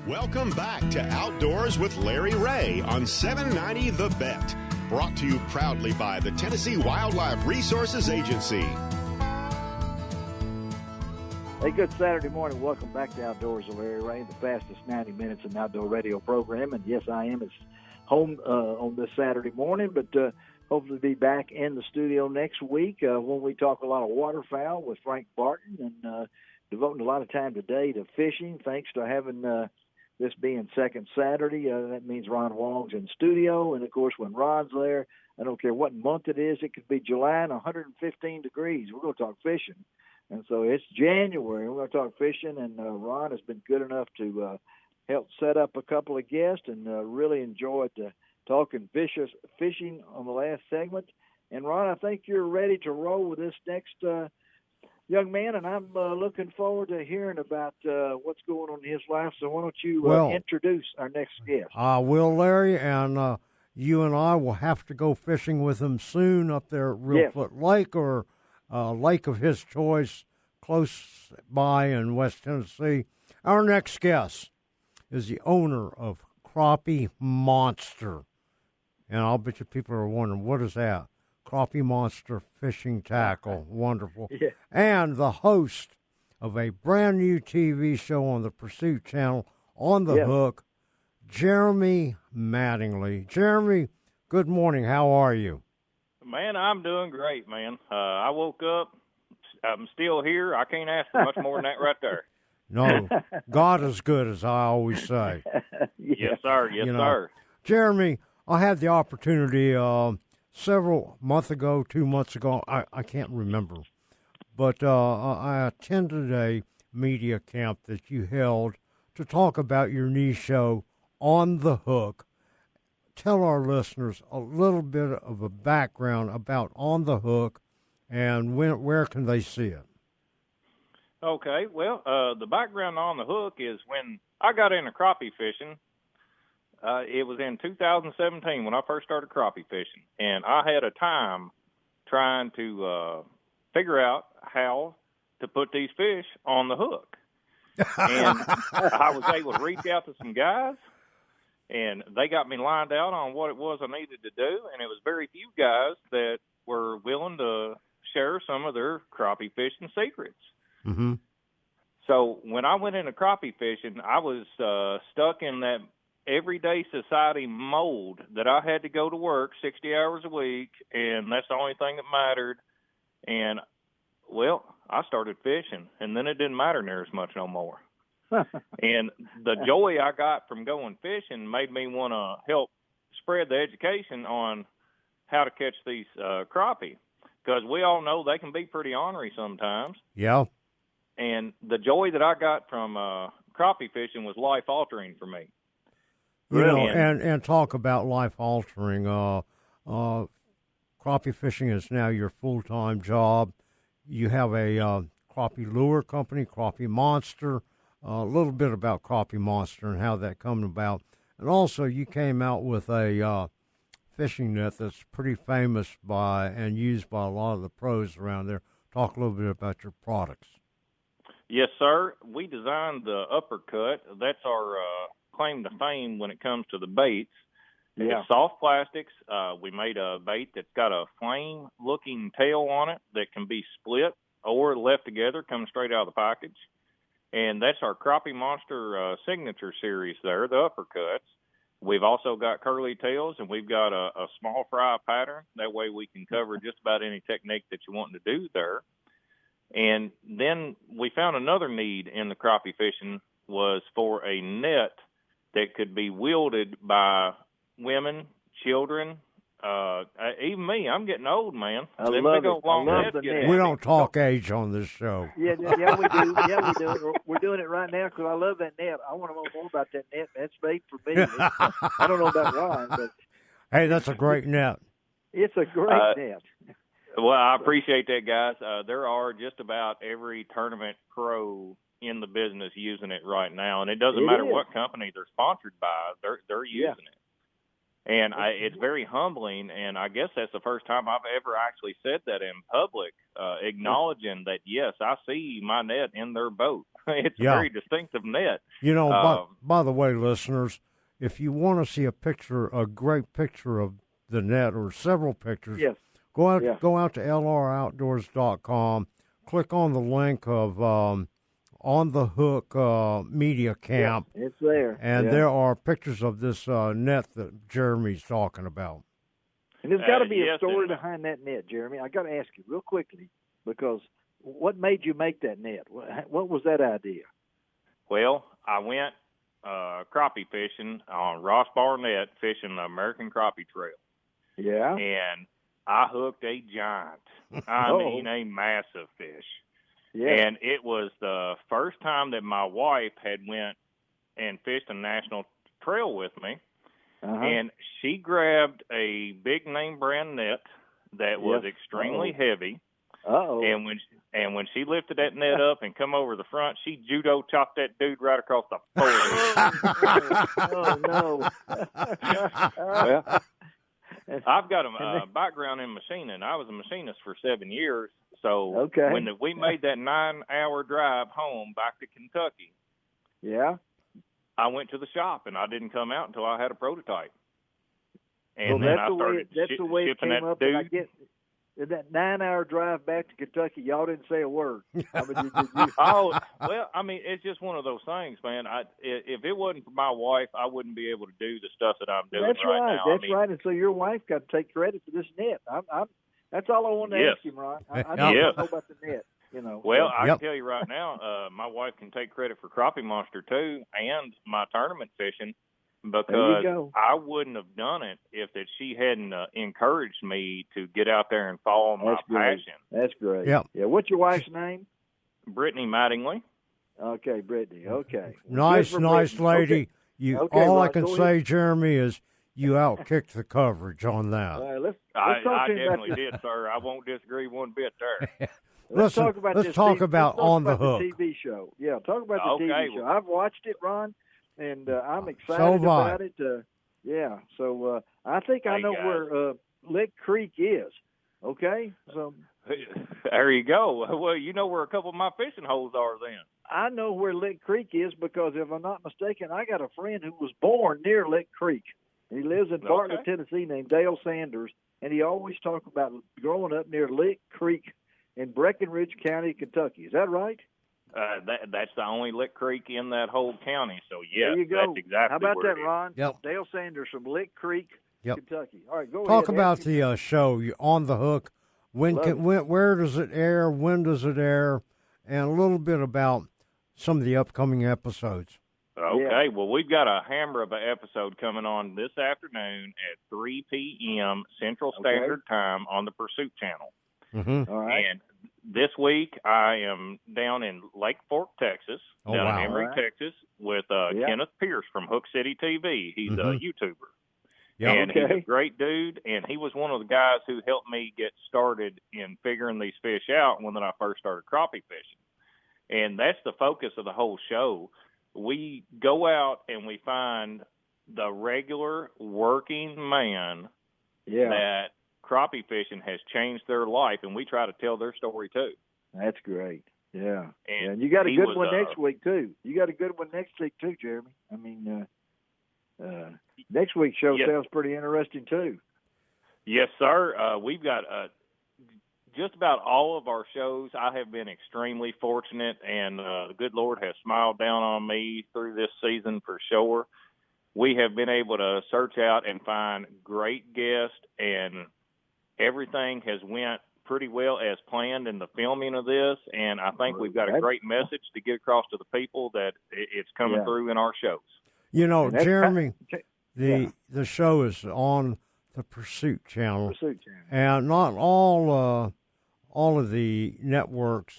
Welcome back to Outdoors with Larry Ray on 790 The Bet. Brought to you proudly by the Tennessee Wildlife Resources Agency. Hey, good Saturday morning. Welcome back to Outdoors with Larry Ray, the fastest 90 minutes in outdoor radio program. And yes, I am at home on this Saturday morning, but hopefully be back in the studio next week when we talk a lot of waterfowl with Frank Barton and devoting a lot of time today to fishing, thanks to having this being second Saturday. That means Ron Wong's in studio. And, of course, when Ron's there, I don't care what month it is. It could be July and 115 degrees. We're going to talk fishing. And so it's January. We're going to talk fishing. And Ron has been good enough to help set up a couple of guests and really enjoyed talking fishing on the last segment. And, Ron, I think you're ready to roll with this next young man, and I'm looking forward to hearing about what's going on in his life. So why don't you introduce our next guest? I will, Larry, and you and I will have to go fishing with him soon up there at Reelfoot Lake or lake of his choice close by in West Tennessee. Our next guest is the owner of Crappie Monster. And I'll bet you people are wondering, what is that? Crappie Monster Fishing Tackle. Wonderful. Yeah. And the host of a brand new TV show on the Pursuit Channel, On the Hook, Jeremy Mattingly. Jeremy, good morning. How are you? Man, I'm doing great, man. I woke up. I'm still here. I can't ask for much more than that right there. No, God is good, as I always say. Yes, sir. Yes, sir. Jeremy, I had the opportunity several months ago, 2 months ago, I can't remember, but I attended a media camp that you held to talk about your new show, On the Hook. Tell our listeners a little bit of a background about On the Hook and where can they see it? Okay, well, the background on The Hook is when I got into crappie fishing. It was in 2017 when I first started crappie fishing, and I had a time trying to figure out how to put these fish on the hook. And I was able to reach out to some guys, and they got me lined out on what it was I needed to do, and it was very few guys that were willing to share some of their crappie fishing secrets. Mm-hmm. So when I went into crappie fishing, I was stuck in that everyday society mold that I had to go to work 60 hours a week, and that's the only thing that mattered. And, well, I started fishing, and then it didn't matter near as much no more. And the joy I got from going fishing made me want to help spread the education on how to catch these crappie, because we all know they can be pretty ornery sometimes. Yeah. And the joy that I got from crappie fishing was life-altering for me. You know, and talk about life-altering. Crappie fishing is now your full-time job. You have a crappie lure company, Crappie Monster. A little bit about Crappie Monster and how that came about. And also you came out with a fishing net that's pretty famous by and used by a lot of the pros around there. Talk a little bit about your products. Yes, sir. We designed the uppercut. That's our claim to fame when it comes to the baits. Yeah. It's soft plastics. We made a bait that's got a flame-looking tail on it that can be split or left together, comes straight out of the package. And that's our Crappie Monster signature series there, the uppercuts. We've also got curly tails, and we've got a small fry pattern. That way we can cover just about any technique that you want to do there. And then we found another need in the crappie fishing was for a net that could be wielded by women, children, even me. I'm getting old, man. I love the net. We don't talk age on this show. Yeah, we do. Yeah, we do. We're doing it right now because I love that net. I want to know more about that net. That's made for me. I don't know about Ron, but hey, that's a great net. It's a great net. Well, I appreciate that, guys. There are just about every tournament pro in the business using it right now, and it doesn't matter what company they're sponsored by. They're using it. And it's very humbling, and I guess that's the first time I've ever actually said that in public, acknowledging that, yes, I see my net in their boat. It's a very distinctive net. You know, by the way, listeners, if you want to see a great picture of the net or several pictures, go out to lroutdoors.com, click on the link of On the Hook Media Camp. Yeah, it's there. And there are pictures of this net that Jeremy's talking about. And there's got to be a story behind that net, Jeremy. I got to ask you real quickly, because what made you make that net? What was that idea? Well, I went crappie fishing on Ross Barnett, fishing the American Crappie Trail. Yeah. And I hooked a giant. I mean, a massive fish. Yeah. And it was the first time that my wife had went and fished a national trail with me. And she grabbed a big name brand net that was extremely heavy. And when she lifted that net up and come over the front, she judo chopped that dude right across the forehead. No. Well, I've got a background in machining. I was a machinist for 7 years. So when we made that 9-hour drive home back to Kentucky, I went to the shop, and I didn't come out until I had a prototype. And then I started shipping that dude. I get in that 9-hour drive back to Kentucky, y'all didn't say a word. I mean, Oh, well, I mean, it's just one of those things, man. If it wasn't for my wife, I wouldn't be able to do the stuff that I'm doing right now. That's right. And so your wife got to take credit for this net. That's all I want to ask him, Ron. I know about the net. You know. Well, I can tell you right now, my wife can take credit for Crappie Monster too, and my tournament fishing, because I wouldn't have done it if that she hadn't encouraged me to get out there and follow my passion. That's great. Yeah. What's your wife's name? Brittany Mattingly. Okay, Brittany. Okay. Nice lady. Okay. All Ron, I can say, Jeremy, is you outkicked the coverage on that. All right, I definitely did, sir. I won't disagree one bit there. Let's talk about On the Hook. the TV show. Yeah, talk about the TV show. I've watched it, Ron, and I'm excited So about it. So I think I know where Lick Creek is. Okay, so there you go. Well, you know where a couple of my fishing holes are then. I know where Lick Creek is because, if I'm not mistaken, I got a friend who was born near Lick Creek. He lives in Bartlett, Tennessee, named Dale Sanders, and he always talked about growing up near Lick Creek in Breckenridge County, Kentucky. Is that right? That's the only Lick Creek in that whole county. So, yes, there you go. That's exactly How about where that, it is. Ron? Yep. Dale Sanders from Lick Creek, Kentucky. All right, go ahead. Talk about the show, On the Hook. Where does it air? When does it air? And a little bit about some of the upcoming episodes. Okay, well, we've got a hammer of an episode coming on this afternoon at 3 p.m. Central Standard Time on the Pursuit Channel. Mm-hmm. All right. And this week I am down in Lake Fork, Texas, in Emory, Texas, with Kenneth Pierce from Hook City TV. He's a YouTuber. Yeah. And he's a great dude, and he was one of the guys who helped me get started in figuring these fish out when I first started crappie fishing. And that's the focus of the whole show. We go out and we find the regular working man that crappie fishing has changed their life, and we try to tell their story too. That's great. Yeah. And you got a good one next week too. You got a good one next week too, Jeremy. I mean, next week's show sounds pretty interesting too. Yes, sir. We've got just about all of our shows. I have been extremely fortunate, and the good Lord has smiled down on me through this season for sure. We have been able to search out and find great guests, and everything has went pretty well as planned in the filming of this, and I think we've got a great message to get across to the people that it's coming through in our shows. You know, Jeremy, the show is on the Pursuit Channel, and not all of the networks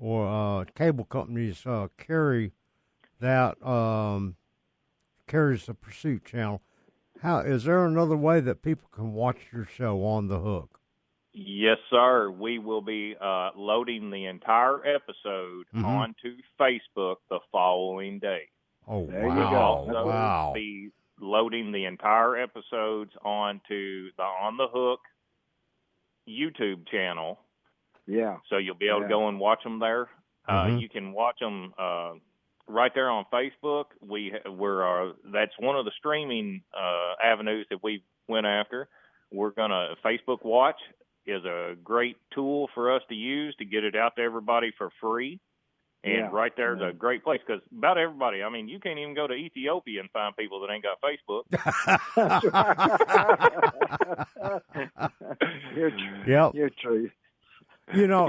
or cable companies carries the Pursuit Channel. How is there another way that people can watch your show On the Hook? Yes, sir. We will be loading the entire episode onto Facebook the following day. Oh, there wow. you go. Wow. We'll be loading the entire episodes onto the On the Hook YouTube channel. Yeah. So you'll be able to go and watch them there. You can watch them right there on Facebook. That's one of the streaming avenues that we went after. Facebook Watch is a great tool for us to use to get it out to everybody for free. And right there's a great place because about everybody, I mean, you can't even go to Ethiopia and find people that ain't got Facebook. You're true. You know,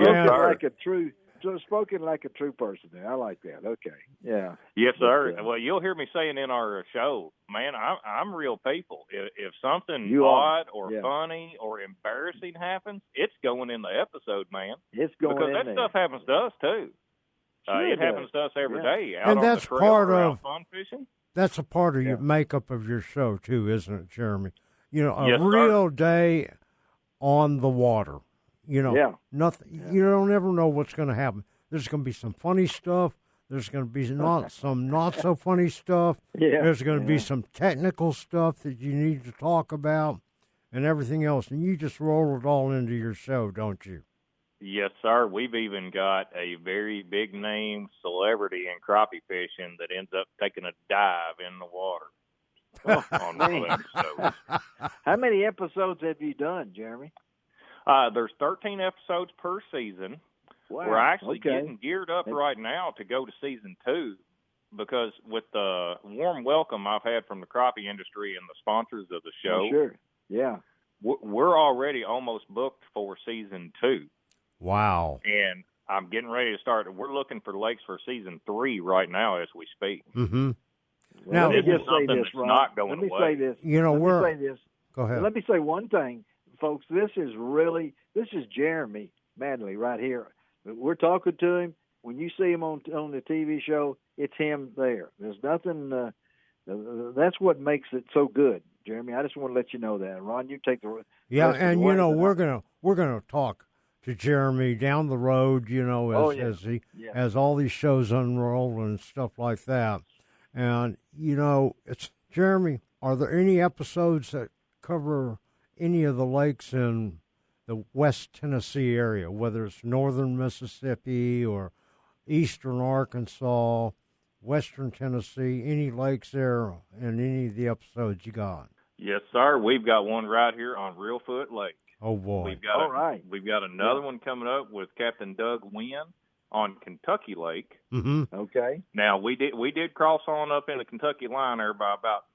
spoken like a true person there. I like that. Okay. Yeah. Yes, sir. Well, you'll hear me saying in our show, man, I'm real people. If something odd or funny or embarrassing happens, it's going in the episode, man. It's going because in that there. stuff happens to us too. Sure it happens to us every day. Out and on that's the trail part or of out fun fishing. That's a part of your makeup of your show too, isn't it, Jeremy? You know, a Yes, real sir. day on the water. You know, nothing. You don't ever know what's going to happen. There's going to be some funny stuff. There's going to be some not so funny stuff. There's going to be some technical stuff that you need to talk about, and everything else. And you just roll it all into your show, don't you? Yes, sir. We've even got a very big name celebrity in crappie fishing that ends up taking a dive in the water on one of the episodes. How many episodes have you done, Jeremy? There's 13 episodes per season. Wow. We're actually getting geared up right now to go to season 2 because with the warm welcome I've had from the crappie industry and the sponsors of the show, sure. Yeah, we're already almost booked for season 2. Wow. And I'm getting ready to start. We're looking for lakes for season 3 right now as we speak. Mm-hmm. Well, now, let me just say this, Ron. Not going let me away. say this. You know, let me say this. Go ahead. Let me say one thing, folks. This is Jeremy Mattingly right here. We're talking to him. When you see him on the TV show, it's him there. There's nothing. That's what makes it so good, Jeremy. I just want to let you know that. Ron, you take the and you know we're gonna talk to Jeremy down the road. You know, as all these shows unroll and stuff like that. And you know, it's Jeremy. Are there any episodes that cover any of the lakes in the West Tennessee area, whether it's northern Mississippi or eastern Arkansas, western Tennessee, any lakes there in any of the episodes you got? Yes, sir. We've got one right here on Reelfoot Lake. Oh, boy. We've got another one coming up with Captain Doug Wynn on Kentucky Lake. Mm-hmm. Okay. Now, we did cross on up in the Kentucky line there by about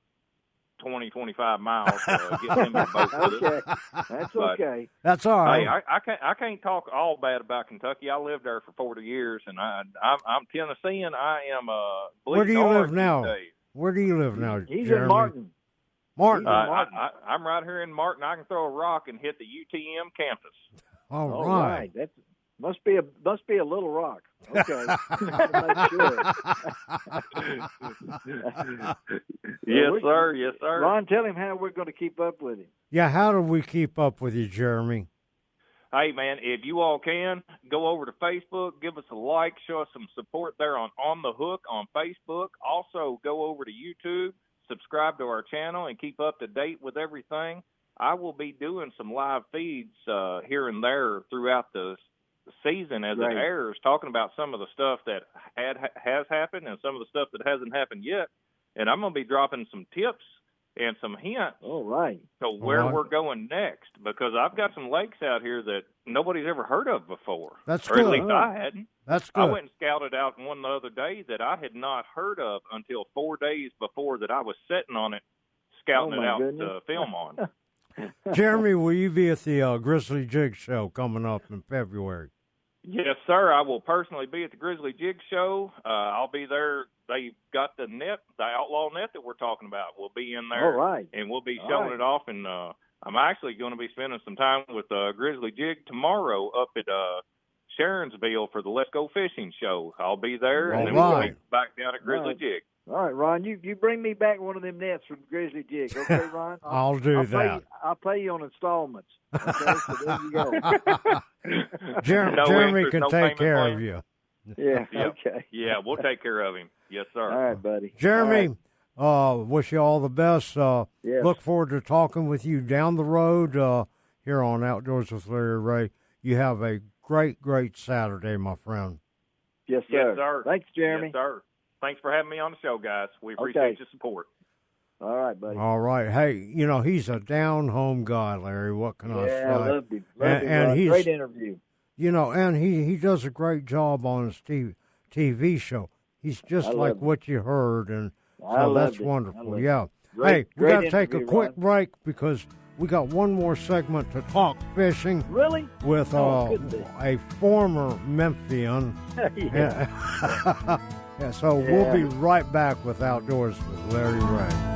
20, 25 miles to get in your boat with us. That's okay. That's all right. Hey, I can't talk all bad about Kentucky. I lived there for 40 years, and I'm Tennessean. I am Where do you live now? Days. Where do you live now, He's Jeremy? in Martin. Martin. I'm right here in Martin. I can throw a rock and hit the UTM campus. All right. That must be a little rock. Okay. Make sure. Yes, sir. Yes, sir. Ron, tell him how we're going to keep up with him. Yeah, how do we keep up with you, Jeremy? Hey, man, if you all can, go over to Facebook, give us a like, show us some support there on The Hook on Facebook. Also, go over to YouTube, subscribe to our channel, and keep up to date with everything. I will be doing some live feeds here and there throughout the season as it airs, talking about some of the stuff that has happened and some of the stuff that hasn't happened yet. And I'm going to be dropping some tips and some hints to where we're going next, because I've got some lakes out here that nobody's ever heard of before. That's or good. At least I hadn't. That's good. I went and scouted out one the other day that I had not heard of until 4 days before that I was sitting on it, scouting it out to film on. Jeremy, will you be at the Grizzly Jig Show coming up in February? Yes, sir. I will personally be at the Grizzly Jig Show. I'll be there. They've got the net, the outlaw net that we're talking about. We'll be in there, and we'll be showing it off. And I'm actually going to be spending some time with Grizzly Jig tomorrow up at Sharonsville for the Let's Go Fishing Show. I'll be there, and then we'll be back down at Grizzly Jig. All right, Ron, you bring me back one of them nets from Grizzly Jig, okay, Ron? I'll do that. I'll pay you on installments. Okay, so there you go. Jeremy can take care of you. Yeah, okay. Yeah, we'll take care of him. Yes, sir. All right, buddy. Jeremy, wish you all the best. Look forward to talking with you down the road here on Outdoors with Larry Ray. You have a great, great Saturday, my friend. Yes, sir. Yes, sir. Thanks, Jeremy. Yes, sir. Thanks for having me on the show, guys. We appreciate your support. All right, buddy. All right. Hey, he's a down-home guy, Larry. What can I say? Yeah, I loved him. And he's, great interview. And he does a great job on his TV show. He's just like what you heard, and so that's wonderful. Yeah. Hey, we got to take a quick break because we got one more segment to talk fishing. Really? With a former Memphian. Yeah. So we'll be right back with Outdoors with Larry Ray.